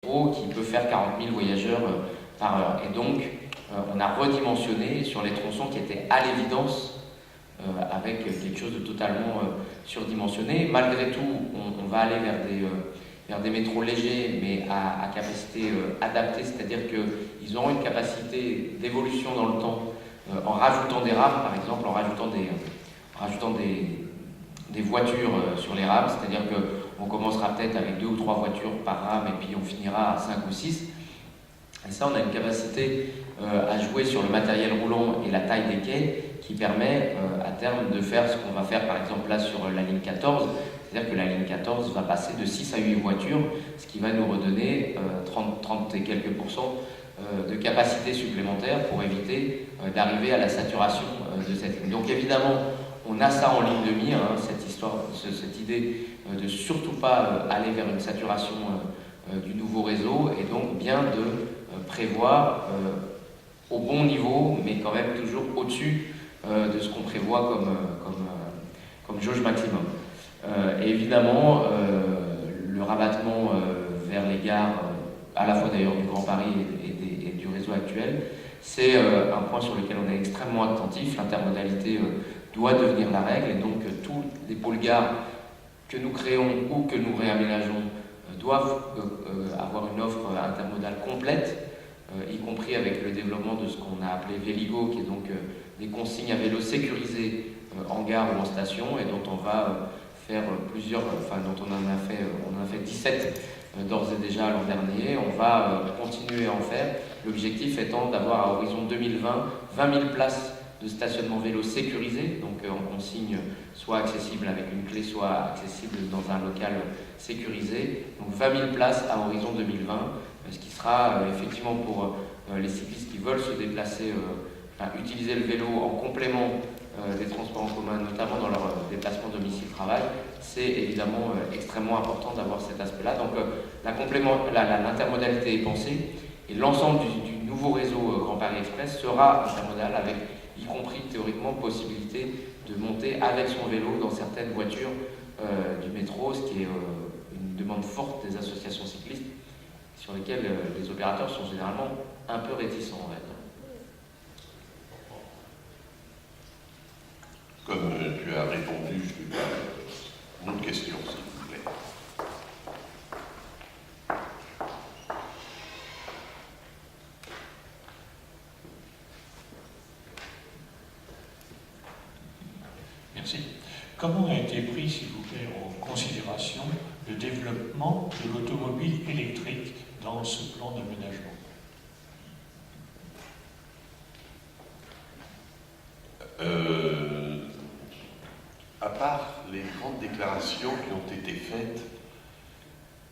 métro qui peut faire 40 000 voyageurs par heure. Et donc, on a redimensionné sur les tronçons qui étaient à l'évidence avec quelque chose de totalement surdimensionné. Malgré tout, on va aller vers des métros légers, mais à capacité adaptée, c'est-à-dire qu'ils auront une capacité d'évolution dans le temps en rajoutant des rames, par exemple, en rajoutant des voitures sur les rames, c'est-à-dire qu'on commencera peut-être avec 2 ou 3 voitures par rame et puis on finira à 5 ou 6. Et ça, on a une capacité à jouer sur le matériel roulant et la taille des quais qui permet à terme de faire ce qu'on va faire par exemple là sur la ligne 14, c'est-à-dire que la ligne 14 va passer de 6 à 8 voitures, ce qui va nous redonner 30 et quelques pourcents de capacité supplémentaire pour éviter d'arriver à la saturation de cette ligne. Donc évidemment, on a ça en ligne de mire, hein, cette idée de surtout pas aller vers une saturation du nouveau réseau et donc bien de prévoir au bon niveau, mais quand même toujours au-dessus de ce qu'on prévoit comme jauge maximum. Et évidemment, le rabattement vers les gares, à la fois d'ailleurs du Grand Paris et du réseau actuel, c'est un point sur lequel on est extrêmement attentif. L'intermodalité doit devenir la règle, et donc tous les pôles gares que nous créons ou que nous réaménageons doivent avoir une offre intermodale complète, y compris avec le développement de ce qu'on a appelé Véligo, qui est donc des consignes à vélo sécurisées en gare ou en station, et dont on va faire plusieurs, dont on en a fait 17 d'ores et déjà l'an dernier. On va continuer à en faire, l'objectif étant d'avoir à horizon 2020 20 000 places de stationnement vélo sécurisé, donc en consigne soit accessible avec une clé, soit accessible dans un local sécurisé. Donc 20 000 places à horizon 2020, ce qui sera effectivement pour les cyclistes qui veulent se déplacer, utiliser le vélo en complément des transports en commun, notamment dans leur déplacement domicile-travail. C'est évidemment extrêmement important d'avoir cet aspect-là. Donc l'intermodalité est pensée, et l'ensemble du nouveau réseau Grand Paris Express sera intermodal, avec y compris théoriquement possibilité de monter avec son vélo dans certaines voitures du métro, ce qui est une demande forte des associations cyclistes, sur lesquelles les opérateurs sont généralement un peu réticents, on va dire. Comme tu as répondu, je vais faire une autre question, s'il vous plaît. Merci. Comment a été pris, s'il vous plaît, en considération le développement de l'automobile électrique dans ce plan d'aménagement? À part les grandes déclarations qui ont été faites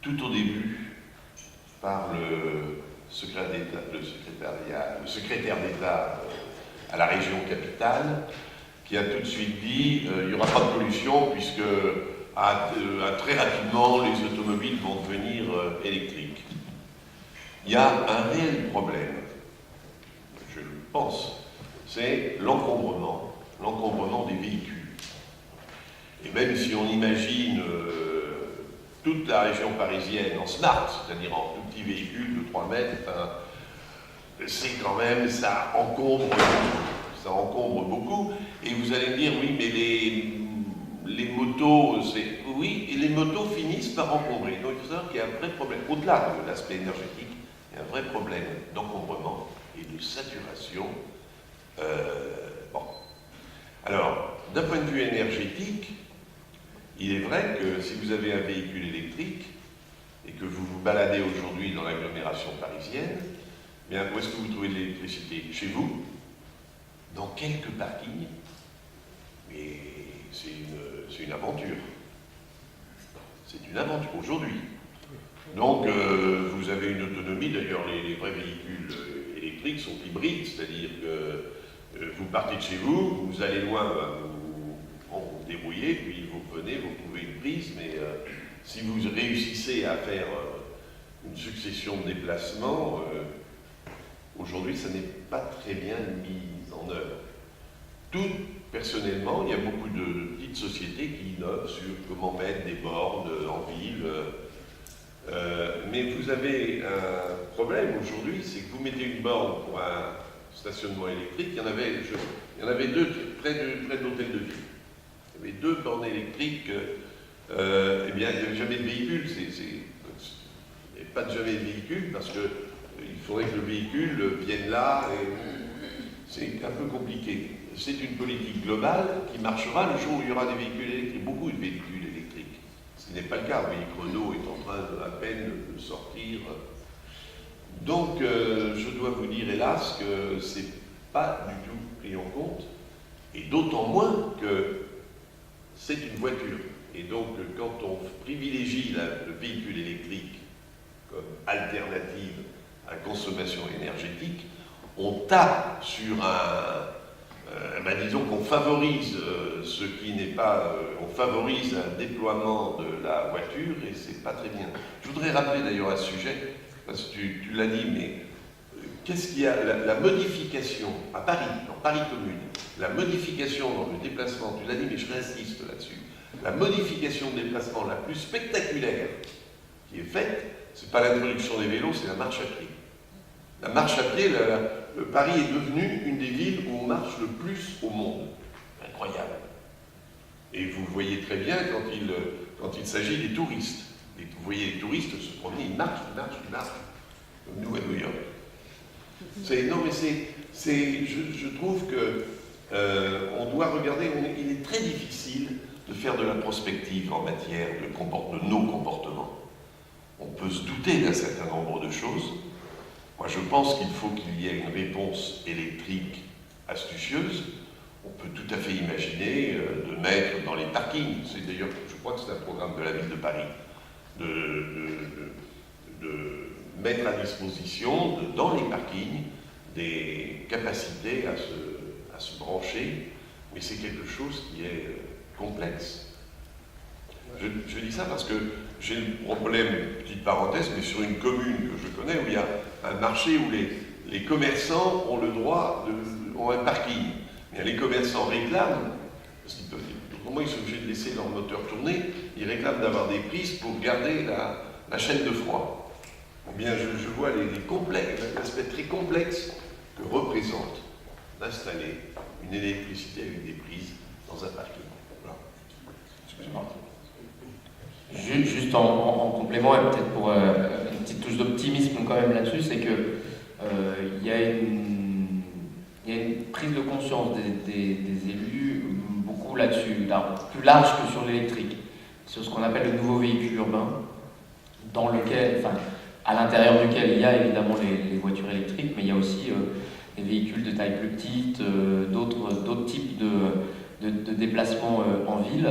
tout au début par le secrétaire d'État à la région capitale, qui a tout de suite dit il n'y aura pas de pollution puisque très rapidement les automobiles vont devenir électriques. Il y a un réel problème, je le pense, c'est l'encombrement des véhicules. Et même si on imagine toute la région parisienne en smart, c'est-à-dire en tout petit véhicule de 3 mètres, c'est quand même, ça encombre beaucoup. Et vous allez me dire, oui, mais les motos, oui, et les motos finissent par encombrer. Donc il faut savoir qu'il y a un vrai problème. Au-delà de l'aspect énergétique, il y a un vrai problème d'encombrement et de saturation. Alors, d'un point de vue énergétique, il est vrai que si vous avez un véhicule électrique et que vous vous baladez aujourd'hui dans l'agglomération parisienne, bien, où est-ce que vous trouvez de l'électricité? Chez vous, dans quelques parkings, mais c'est une aventure. C'est une aventure aujourd'hui. Donc, vous avez une autonomie, d'ailleurs, les vrais véhicules électriques sont hybrides, c'est-à-dire que vous partez de chez vous, vous allez loin, vous débrouillez, puis vous revenez, vous trouvez une prise, mais si vous réussissez à faire une succession de déplacements, aujourd'hui, ça n'est pas très bien mis en œuvre. Personnellement, il y a beaucoup de petites sociétés qui innovent sur comment mettre des bornes en ville. Mais vous avez un problème aujourd'hui, c'est que vous mettez une borne pour un stationnement électrique, il y en avait deux près de l'hôtel de ville. Il y avait 2 bornes électriques, eh bien, il n'y avait jamais de véhicule. Il n'y avait pas jamais de véhicule parce qu'il faudrait que le véhicule vienne là, et c'est un peu compliqué. C'est une politique globale qui marchera le jour où il y aura des véhicules électriques, beaucoup de véhicules électriques. Ce n'est pas le cas. Vous voyez, Renault est en train à peine de sortir. Donc, je dois vous dire, hélas, que ce n'est pas du tout pris en compte, et d'autant moins que c'est une voiture. Et donc, quand on privilégie le véhicule électrique comme alternative à la consommation énergétique, on tape sur disons qu'on favorise ce qui n'est pas... on favorise un déploiement de la voiture, et c'est pas très bien. Je voudrais rappeler d'ailleurs à ce sujet, parce que tu l'as dit, mais qu'est-ce qu'il y a, la modification à Paris, dans Paris Commune, la modification dans le déplacement, tu l'as dit, mais je réinsiste là-dessus, la modification de déplacement la plus spectaculaire qui est faite, c'est pas l'introduction des vélos, c'est la marche à pied. La marche à pied, Paris est devenu une des villes où on marche le plus au monde. Incroyable. Et vous le voyez très bien quand il s'agit des touristes. Vous voyez les touristes se promener, ils marchent, comme nous à New York. Non, mais je trouve que on doit regarder, il est très difficile de faire de la prospective en matière de nos comportements. On peut se douter d'un certain nombre de choses. Moi, je pense qu'il faut qu'il y ait une réponse électrique astucieuse. On peut tout à fait imaginer de mettre dans les parkings, c'est d'ailleurs, je crois que c'est un programme de la ville de Paris, de mettre à disposition, dans les parkings, des capacités à se brancher, mais c'est quelque chose qui est complexe. Je dis ça parce que j'ai le problème, petite parenthèse, mais sur une commune que je connais, où il y a un marché où les commerçants ont le droit, ont un parking. Mais les commerçants réclament, parce qu'ils peuvent, comment ils sont obligés de laisser leur moteur tourner, ils réclament d'avoir des prises pour garder la chaîne de froid. Eh bien, je vois l'aspect très complexe que représente d'installer une électricité avec des prises dans un parking. Voilà. Excusez-moi. Juste en complément, et peut-être pour une petite touche d'optimisme quand même là-dessus, c'est que il y a une prise de conscience des élus beaucoup là-dessus, plus large que sur l'électrique, sur ce qu'on appelle le nouveau véhicule urbain, dans lequel, à l'intérieur duquel il y a évidemment les voitures électriques, mais il y a aussi des véhicules de taille plus petite, d'autres types de déplacements en ville.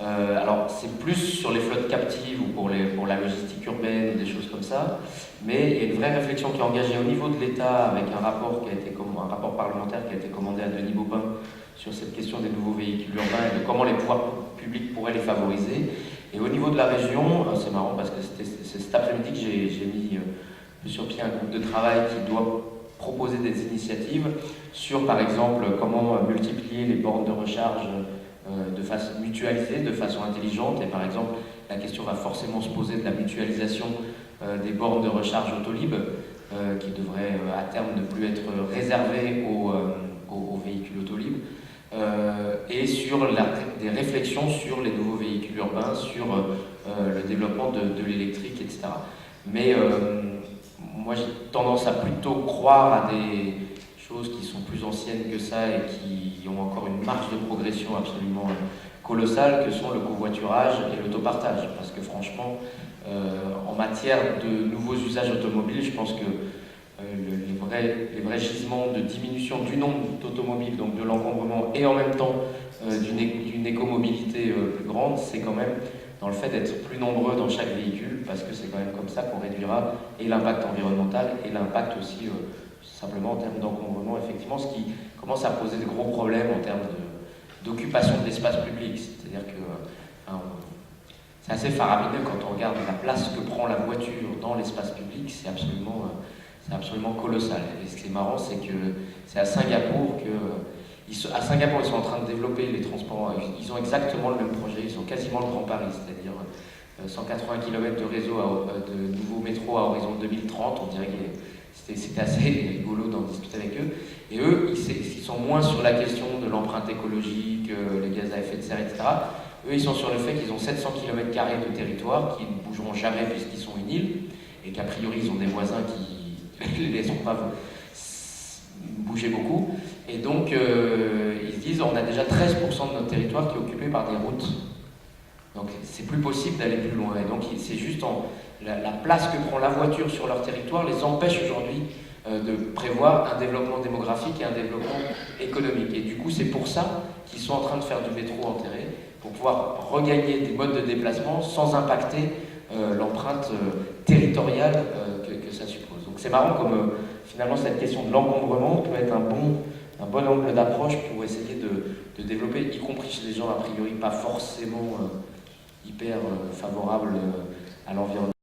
Alors c'est plus sur les flottes captives ou pour la logistique urbaine ou des choses comme ça, mais il y a une vraie réflexion qui est engagée au niveau de l'État avec un rapport parlementaire qui a été commandé à Denis Baupin sur cette question des nouveaux véhicules urbains et de comment les pouvoirs publics pourraient les favoriser. Et au niveau de la région, c'est marrant parce que c'est cet après-midi que j'ai mis sur pied un groupe de travail qui doit proposer des initiatives sur par exemple comment multiplier les bornes de recharge de façon mutualisée, de façon intelligente, et par exemple la question va forcément se poser de la mutualisation des bornes de recharge Autolib qui devraient à terme ne plus être réservées aux véhicules Autolib, et sur des réflexions sur les nouveaux véhicules urbains, sur le développement de l'électrique, etc. Mais moi j'ai tendance à plutôt croire à des choses qui sont plus anciennes que ça et qui ont encore une marge de progression absolument colossale, que sont le covoiturage et l'autopartage. Parce que franchement, en matière de nouveaux usages automobiles, je pense que les vrais gisements de diminution du nombre d'automobiles, donc de l'encombrement, et en même temps d'une écomobilité plus grande, c'est quand même dans le fait d'être plus nombreux dans chaque véhicule, parce que c'est quand même comme ça qu'on réduira et l'impact environnemental et l'impact aussi simplement en termes d'encombrement, effectivement, ce qui commence à poser de gros problèmes en termes d'occupation de l'espace public. C'est-à-dire que c'est assez faramineux quand on regarde la place que prend la voiture dans l'espace public, c'est absolument colossal. Et ce qui est marrant, c'est que c'est à Singapour ils sont en train de développer les transports. Ils ont exactement le même projet, ils ont quasiment le Grand Paris, c'est-à-dire 180 km de réseau, de nouveaux métros à horizon 2030. On dirait que c'était assez rigolo d'en discuter avec eux. Et eux, ils sont moins sur la question de l'empreinte écologique, les gaz à effet de serre, etc. Eux, ils sont sur le fait qu'ils ont 700 km de territoire, qui ne bougeront jamais puisqu'ils sont une île, et qu'a priori, ils ont des voisins qui ne les laisseront pas bouger beaucoup. Et donc, ils se disent, on a déjà 13% de notre territoire qui est occupé par des routes. Donc, c'est plus possible d'aller plus loin. Et donc, c'est juste la place que prend la voiture sur leur territoire les empêche aujourd'hui de prévoir un développement démographique et un développement économique. Et du coup, c'est pour ça qu'ils sont en train de faire du métro enterré, pour pouvoir regagner des modes de déplacement sans impacter l'empreinte territoriale que ça suppose. Donc c'est marrant comme finalement cette question de l'encombrement peut être un bon angle d'approche pour essayer de développer, y compris chez des gens a priori pas forcément hyper favorables à l'environnement.